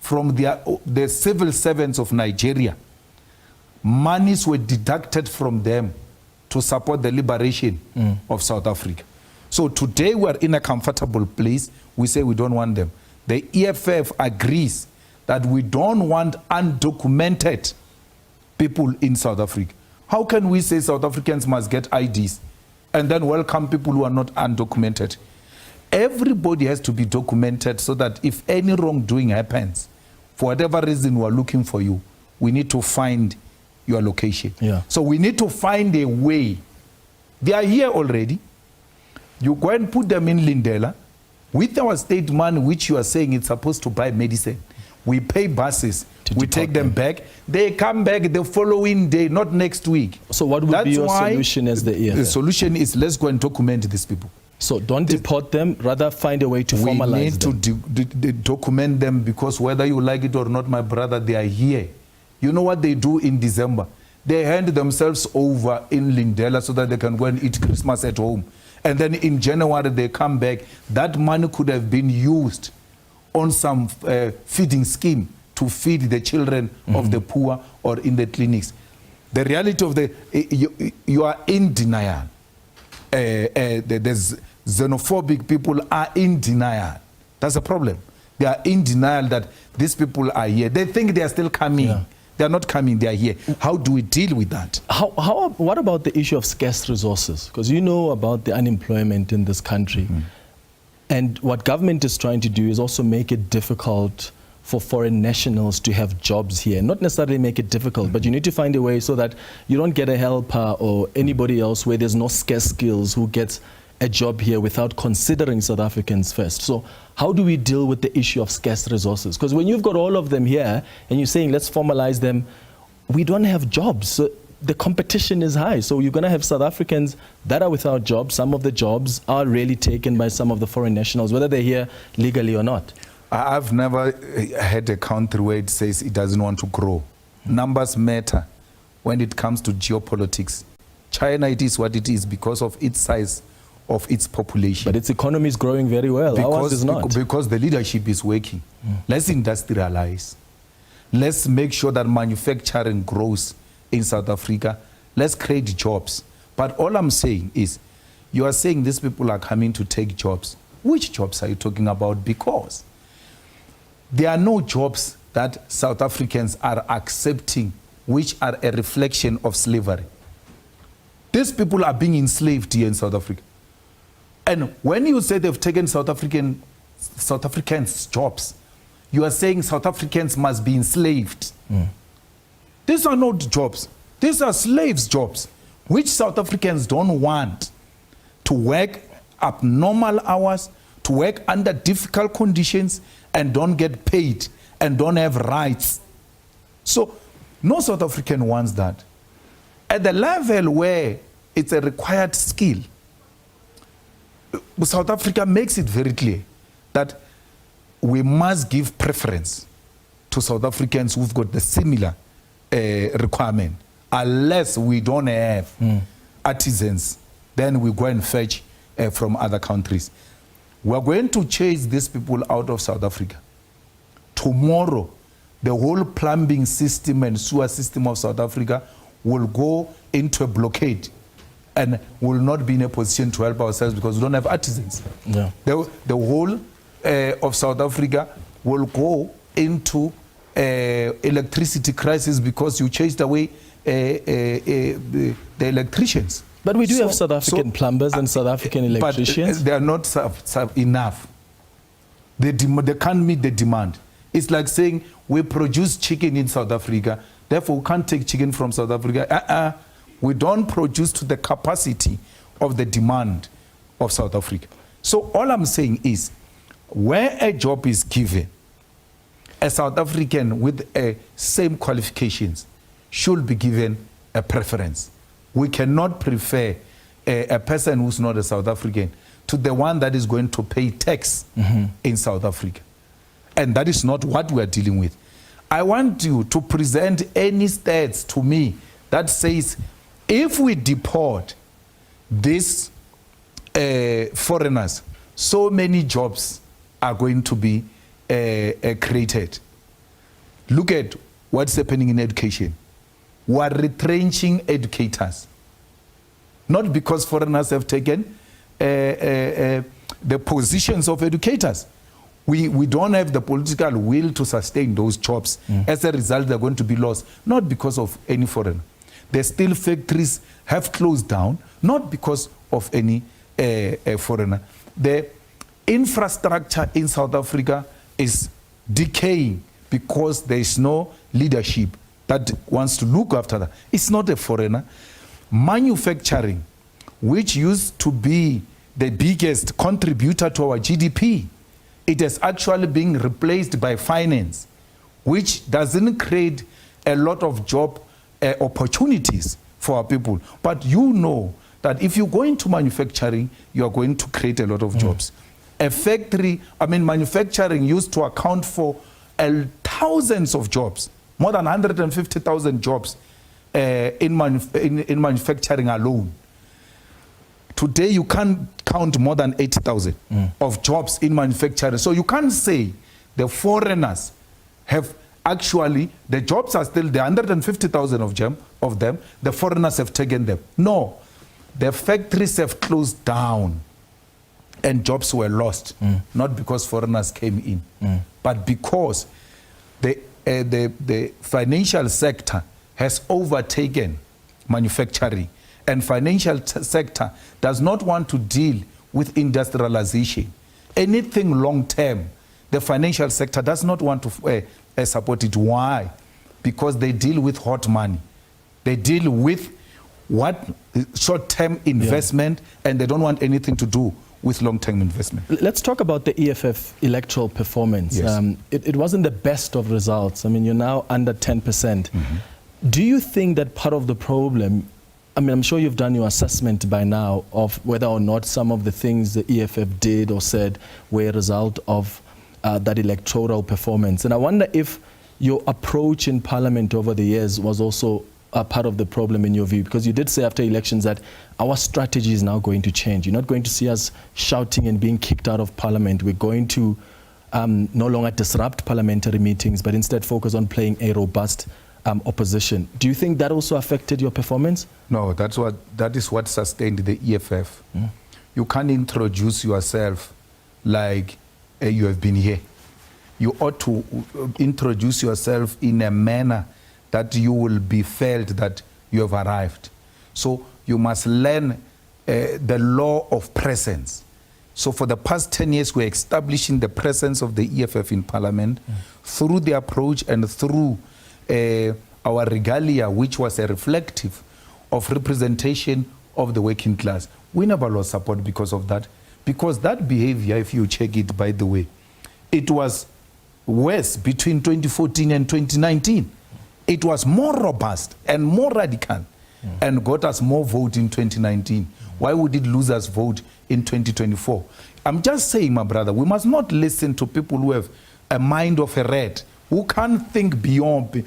From the civil servants of Nigeria, monies were deducted from them to support the liberation of South Africa. So today we are in a comfortable place. We say we don't want them. The EFF agrees that we don't want undocumented people in South Africa. How can we say South Africans must get IDs and then welcome people who are not undocumented? Everybody has to be documented so that if any wrongdoing happens, for whatever reason we are looking for you, we need to find your location. Yeah. So we need to find a way. They are here already. You go and put them in Lindela with our state money, which you are saying it's supposed to buy medicine. We pay buses. We take them back. They come back the following day, not next week. So what would be your solution as the EFF? The solution is let's go and document these people. So don't deport them, rather find a way to formalize them. We need to document them, because whether you like it or not, my brother, they are here. You know what they do in December? They hand themselves over in Lindela so that they can go and eat Christmas at home. And then in January they come back. That money could have been used on some feeding scheme to feed the children of the poor or in the clinics. The reality of you are in denial. There's xenophobic people are in denial. That's a problem. They are in denial that these people are here. They think they are still coming. Yeah. They are not coming, they are here. How do we deal with that? What about the issue of scarce resources? Because you know about the unemployment in this country. And what government is trying to do is also make it difficult for foreign nationals to have jobs here. Not necessarily make it difficult, but you need to find a way so that you don't get a helper or anybody else where there's no scarce skills who gets a job here without considering South Africans first. So how do we deal with the issue of scarce resources? Because when you've got all of them here and you're saying let's formalize them, we don't have jobs. So the competition is high. So you're going to have South Africans that are without jobs. Some of the jobs are really taken by some of the foreign nationals, whether they're here legally or not. I've never had a country where it says it doesn't want to grow. Numbers matter when it comes to geopolitics. China, it is what it is because of its size of its population. But its economy is growing very well. Ours is not. Because the leadership is working. Let's industrialize. Let's make sure that manufacturing grows in South Africa. Let's create jobs. But all I'm saying is, you are saying these people are coming to take jobs. Which jobs are you talking about? Because there are no jobs that South Africans are accepting which are a reflection of slavery. These people are being enslaved here in South Africa. And when you say they've taken South Africans' jobs, you are saying South Africans must be enslaved. These are not jobs. These are slaves' jobs, which South Africans don't want to work abnormal hours, to work under difficult conditions, and don't get paid, and don't have rights. So no South African wants that. At the level where it's a required skill, South Africa makes it very clear that we must give preference to South Africans who've got the similar requirement. Unless we don't have artisans, then we go and fetch from other countries. We're going to chase these people out of South Africa. Tomorrow, the whole plumbing system and sewer system of South Africa will go into a blockade and will not be in a position to help ourselves because we don't have artisans. Yeah. The whole of South Africa will go into electricity crisis because you chased away the electricians. But we do have South African plumbers and South African electricians. But they are not enough. They can't meet the demand. It's like saying we produce chicken in South Africa, therefore we can't take chicken from South Africa. We don't produce to the capacity of the demand of South Africa. So all I'm saying is, where a job is given, a South African with same qualifications should be given a preference. We cannot prefer a person who's not a South African to the one that is going to pay tax in South Africa. And that is not what we are dealing with. I want you to present any stats to me that says, if we deport these foreigners, so many jobs are going to be created. Look at what's happening in education. We are retrenching educators. Not because foreigners have taken the positions of educators. We don't have the political will to sustain those jobs. As a result, they're going to be lost, not because of any foreigner. The steel factories have closed down, not because of any foreigner. The Infrastructure in South Africa is decaying because there is no leadership that wants to look after that. It's not a foreigner. Manufacturing, which used to be the biggest contributor to our GDP, it has actually been replaced by finance, which doesn't create a lot of job opportunities for our people. But you know that if you go into manufacturing, you are going to create a lot of jobs. A factory, manufacturing used to account for thousands of jobs, more than 150,000 jobs in manufacturing alone. Today, you can't count more than 80,000 of jobs in manufacturing. So you can't say the foreigners have actually, the jobs are still, the 150,000 of them, the foreigners have taken them. No, the factories have closed down and jobs were lost, not because foreigners came in, but because the financial sector has overtaken manufacturing, and financial sector does not want to deal with industrialization. Anything long term, the financial sector does not want to support it. Why? Because they deal with hot money. They deal with what short-term investment, and they don't want anything to do with long-term investment. Let's talk about the EFF electoral performance. Yes. It wasn't the best of results. You're now under 10%. Do you think that part of the problem, I'm sure you've done your assessment by now of whether or not some of the things the EFF did or said were a result of that electoral performance. And I wonder if your approach in Parliament over the years was also a part of the problem in your view, because you did say after elections that our strategy is now going to change. You're not going to see us shouting and being kicked out of Parliament. We're going to no longer disrupt parliamentary meetings, but instead focus on playing a robust opposition. Do you think that also affected your performance? No, that is what sustained the EFF. You can't introduce yourself like you have been here. You ought to introduce yourself in a manner that you will be felt that you have arrived. So you must learn the law of presence. So for the past 10 years, we're establishing the presence of the EFF in Parliament through the approach and through our regalia, which was a reflective of representation of the working class. We never lost support because of that. Because that behavior, if you check it, by the way, it was worse between 2014 and 2019. It was more robust and more radical and got us more vote in 2019. Why would it lose us vote in 2024? I'm just saying, my brother, we must not listen to people who have a mind of a rat, who can't think behind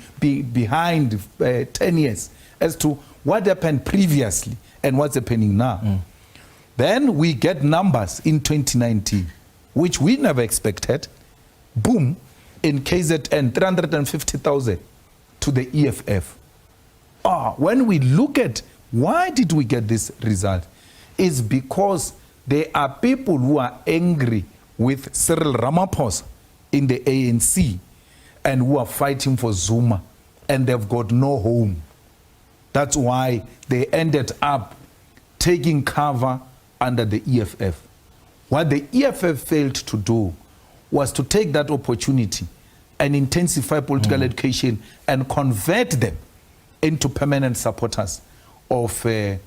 10 years as to what happened previously and what's happening now. Then we get numbers in 2019, which we never expected. Boom, in KZN, 350,000 to the EFF. When we look at why did we get this result, it's because there are people who are angry with Cyril Ramaphosa in the ANC and who are fighting for Zuma, and they've got no home. That's why they ended up taking cover under the EFF. What the EFF failed to do was to take that opportunity and intensify political education and convert them into permanent supporters of the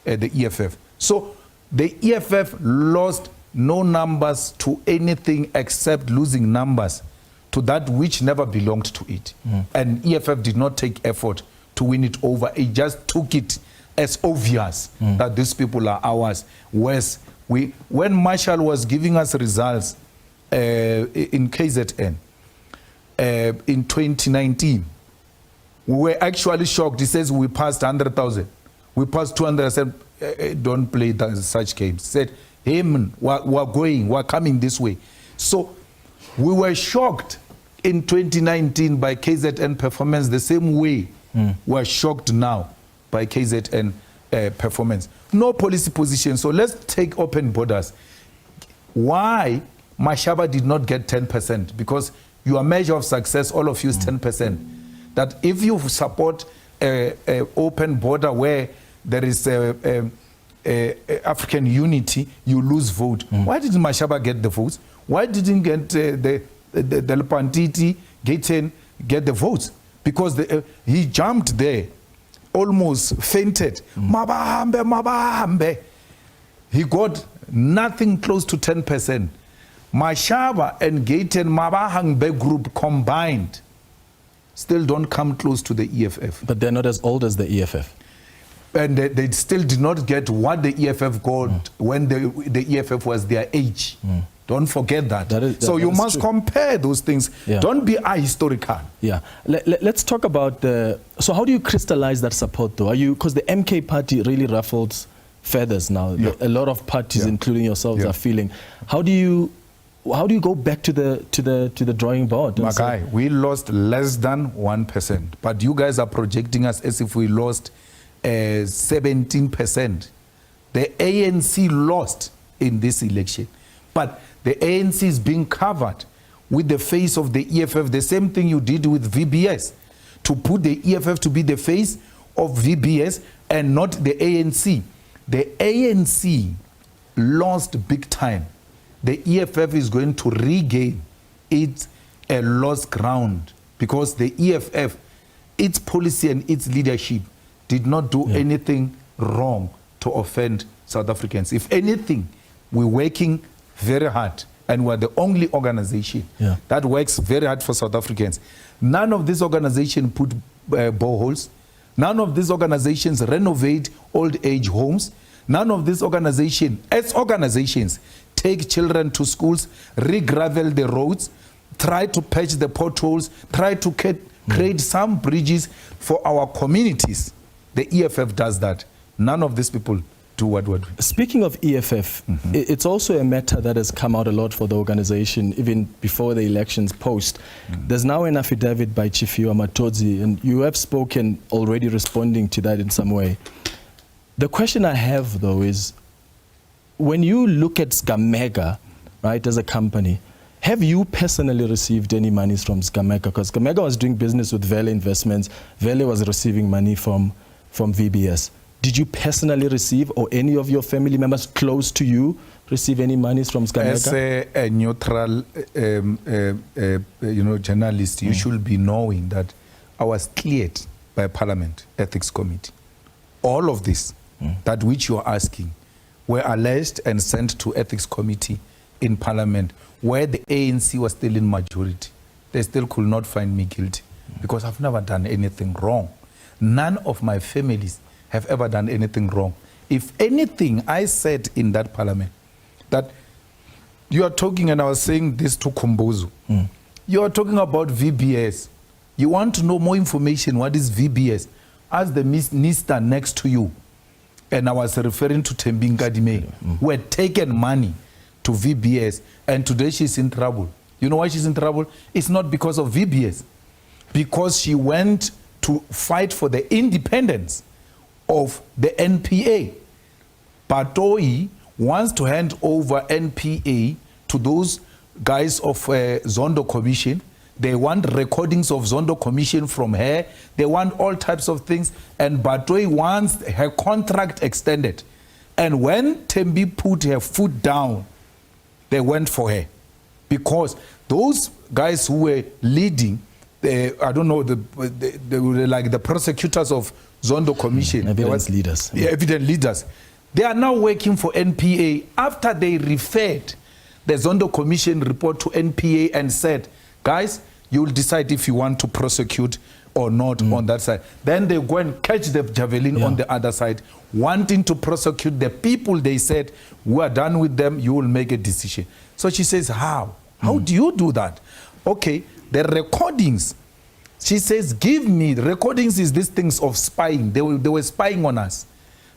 EFF. So the EFF lost no numbers to anything except losing numbers to that which never belonged to it. And EFF did not take effort to win it over. It just took it as obvious that these people are ours. Whereas when Marshall was giving us results in KZN, in 2019, we were actually shocked. He says we passed 100,000. We passed 200. I said, don't play such games. He said, hey man, we're coming this way. So we were shocked in 2019 by KZN performance the same way we're shocked now by KZN performance. No policy position. So let's take open borders. Why Mashaba did not get 10%? Because your measure of success, all of you, is 10%. That if you support an open border where there is African unity, you lose vote. Why didn't Mashaba get the votes? Why didn't get the Lepantiti get the votes? Because he jumped there, almost fainted. Mabahambe, mabahambe. He got nothing close to 10%. Mashaba and Gaten Mabahangbe group combined still don't come close to the EFF. But they're not as old as the EFF. And they still did not get what the EFF got when the EFF was their age. Don't forget that. So you must compare those things. Yeah. Don't be ahistorical. Yeah. Let's talk about so how do you crystallize that support though? Because the MK party really ruffles feathers now. Yeah. A lot of parties, including yourselves, are feeling. How do you go back to the drawing board? My guy, we lost less than 1%, but you guys are projecting us as if we lost 17%. The ANC lost in this election, but the ANC is being covered with the face of the EFF, the same thing you did with VBS, to put the EFF to be the face of VBS and not the ANC. The ANC lost big time. The EFF is going to regain its lost ground because the EFF, its policy and its leadership did not do anything wrong to offend South Africans. If anything, we're working very hard and we're the only organization that works very hard for South Africans. None of these organizations put boreholes. None of these organizations renovate old age homes. None of these organizations, as organizations, take children to schools, re-gravel the roads, try to patch the potholes, try to create some bridges for our communities. The EFF does that. None of these people do what we're doing. Speaking of EFF, it's also a matter that has come out a lot for the organization, even before the elections post. There's now an affidavit by Chief Matodzi, and you have spoken already responding to that in some way. The question I have, though, is when you look at Sgamega, right, as a company, have you personally received any monies from Sgamega? Because Sgamega was doing business with Vele Investments. Vele was receiving money from VBS. Did you personally receive, or any of your family members close to you receive any monies from Sgamega? As a neutral, journalist, you should be knowing that I was cleared by Parliament Ethics Committee. All of this, that which you are asking, were alleged and sent to Ethics Committee in Parliament, where the ANC was still in majority. They still could not find me guilty because I've never done anything wrong. None of my families have ever done anything wrong. If anything, I said in that Parliament that you are talking, and I was saying this to Kumbuzu, you are talking about VBS. You want to know more information, what is VBS? Ask the minister next to you. And I was referring to Thembi Nkadime, who had taken money to VBS, and today she's in trouble. You know why she's in trouble? It's not because of VBS, because she went to fight for the independence of the NPA. Patoi wants to hand over NPA to those guys of Zondo Commission. They want recordings of Zondo Commission from her. They want all types of things. And Batoi wants her contract extended. And when Thembi put her foot down, they went for her. Because those guys who were leading, I don't know, they were like the prosecutors of Zondo Commission. Evidence leaders. Yeah, evidence leaders. They are now working for NPA after they referred the Zondo Commission report to NPA and said, guys, you'll decide if you want to prosecute or not on that side. Then they go and catch the javelin on the other side, wanting to prosecute the people. They said, we are done with them, you will make a decision. So she says, how? How do you do that? Okay, the recordings. She says, give me, recordings is these things of spying. They were spying on us,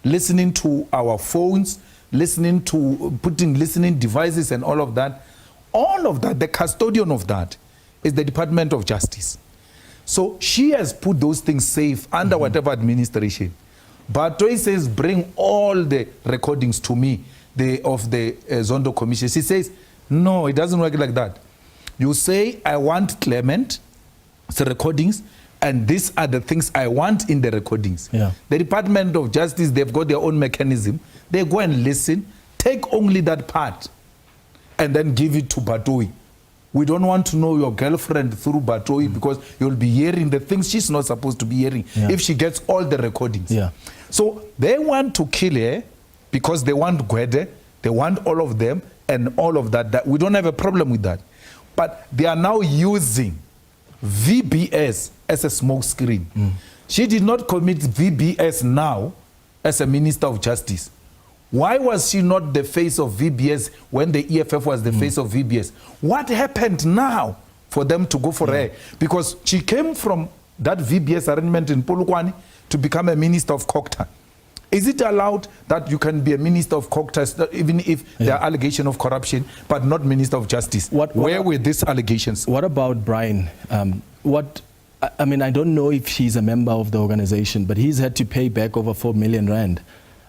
listening to our phones, listening to, listening devices and all of that. All of that, the custodian of that is the Department of Justice. So she has put those things safe under whatever administration. But Toy says, bring all the recordings to me of the Zondo Commission. She says, no, it doesn't work like that. You say, I want Clement's recordings, and these are the things I want in the recordings. Yeah. The Department of Justice, they've got their own mechanism. They go and listen, take only that part, and then give it to Batoi. We don't want to know your girlfriend through Batoi because you'll be hearing the things she's not supposed to be hearing if she gets all the recordings. Yeah. So they want to kill her because they want Gwede, they want all of them and all of that. We don't have a problem with that. But they are now using VBS as a smoke screen. She did not commit VBS now as a Minister of Justice. Why was she not the face of VBS when the EFF was the face of VBS? What happened now for them to go for her? Because she came from that VBS arrangement in Polokwane to become a Minister of Kokta. Is it allowed that you can be a Minister of Kokta even if there are allegations of corruption, but not Minister of Justice? Where were these allegations? What about Brian? I mean, I don't know if he's a member of the organization, but he's had to pay back over 4 million rand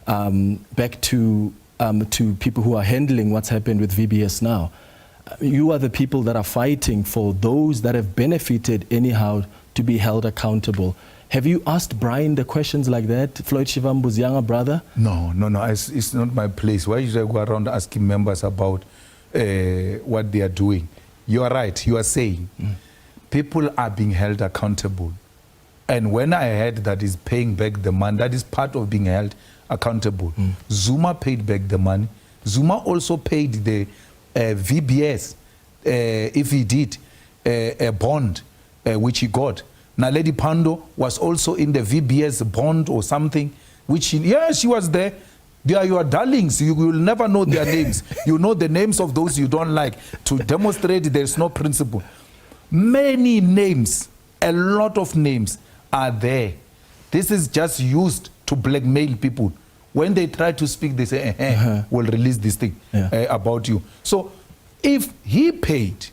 back to people who are handling what's happened with VBS now. You are the people that are fighting for those that have benefited anyhow to be held accountable. Have you asked Brian the questions like that, Floyd Shivambu's younger brother? No. It's not my place. Why should I go around asking members about what they are doing? You are right. You are saying people are being held accountable. And when I heard that is paying back the money, that is part of being held accountable. Zuma paid back the money. Zuma also paid the VBS, if he did, a bond, which he got. Naledi Pandor was also in the VBS bond or something, which she was there. They are your darlings. You will never know their names. You know the names of those you don't like to demonstrate there's no principle. Many names, a lot of names are there. This is just used to blackmail people. When they try to speak, they say, we'll release this thing about you. So if he paid,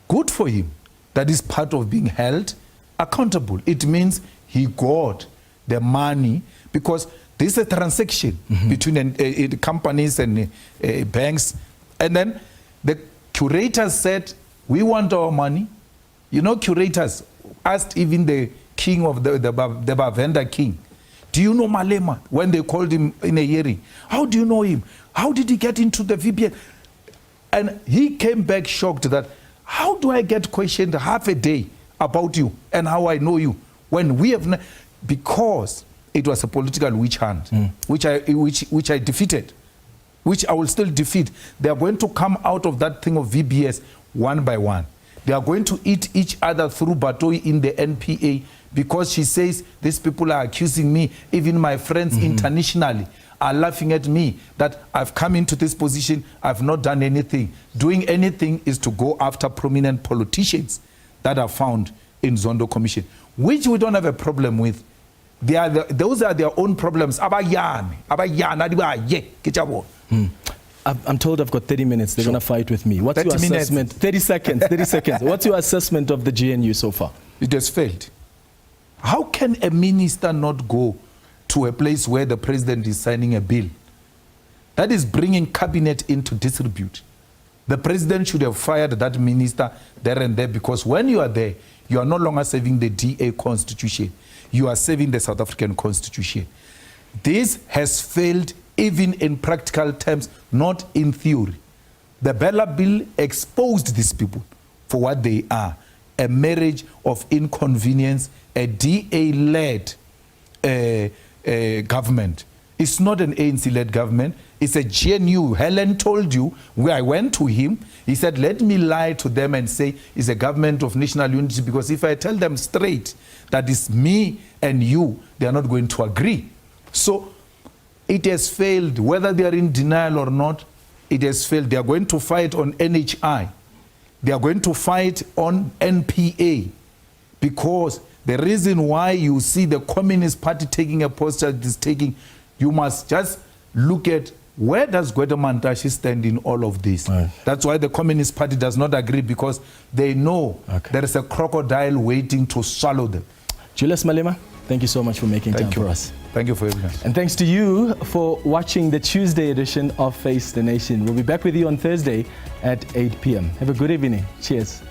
good for him. That is part of being held accountable. It means he got the money because this is a transaction between companies and banks. And then the curators said, we want our money. You know, curators asked even the king of the Bavenda king, do you know Malema? When they called him in a hearing, how do you know him? How did he get into the VBS? And he came back shocked that, how do I get questioned half a day about you and how I know you when we have because it was a political witch hunt, which I defeated, which I will still defeat. They are going to come out of that thing of VBS one by one. They are going to eat each other through Batoi in the NPA because she says these people are accusing me. Even my friends internationally are laughing at me that I've come into this position, I've not done anything. Doing anything is to go after prominent politicians that are found in Zondo Commission, which we don't have a problem with. Those are their own problems. I'm told I've got 30 minutes. They're going to fight with me. What's your assessment? 30 seconds. 30 seconds. What's your assessment of the GNU so far? It has failed. How can a minister not go to a place where the president is signing a bill? That is bringing cabinet into disrepute. The president should have fired that minister there and there because when you are there, you are no longer serving the DA constitution. You are serving the South African constitution. This has failed even in practical terms, not in theory. The Bella Bill exposed these people for what they are, a marriage of inconvenience, a DA-led government. It's not an ANC-led government. It's a GNU. Helen told you, where I went to him, he said, let me lie to them and say it's a government of national unity because if I tell them straight that it's me and you, they are not going to agree. So it has failed, whether they are in denial or not, it has failed. They are going to fight on NHI. They are going to fight on NPA because the reason why you see the Communist Party taking a posture it is taking, you must just look at where does Gwede Mantashe stand in all of this. Right. That's why the Communist Party does not agree because they know there is a crocodile waiting to swallow them. Julius Malema, thank you so much for making time for us. Thank you for having us. And thanks to you for watching the Tuesday edition of Face the Nation. We'll be back with you on Thursday at 8 p.m. Have a good evening. Cheers.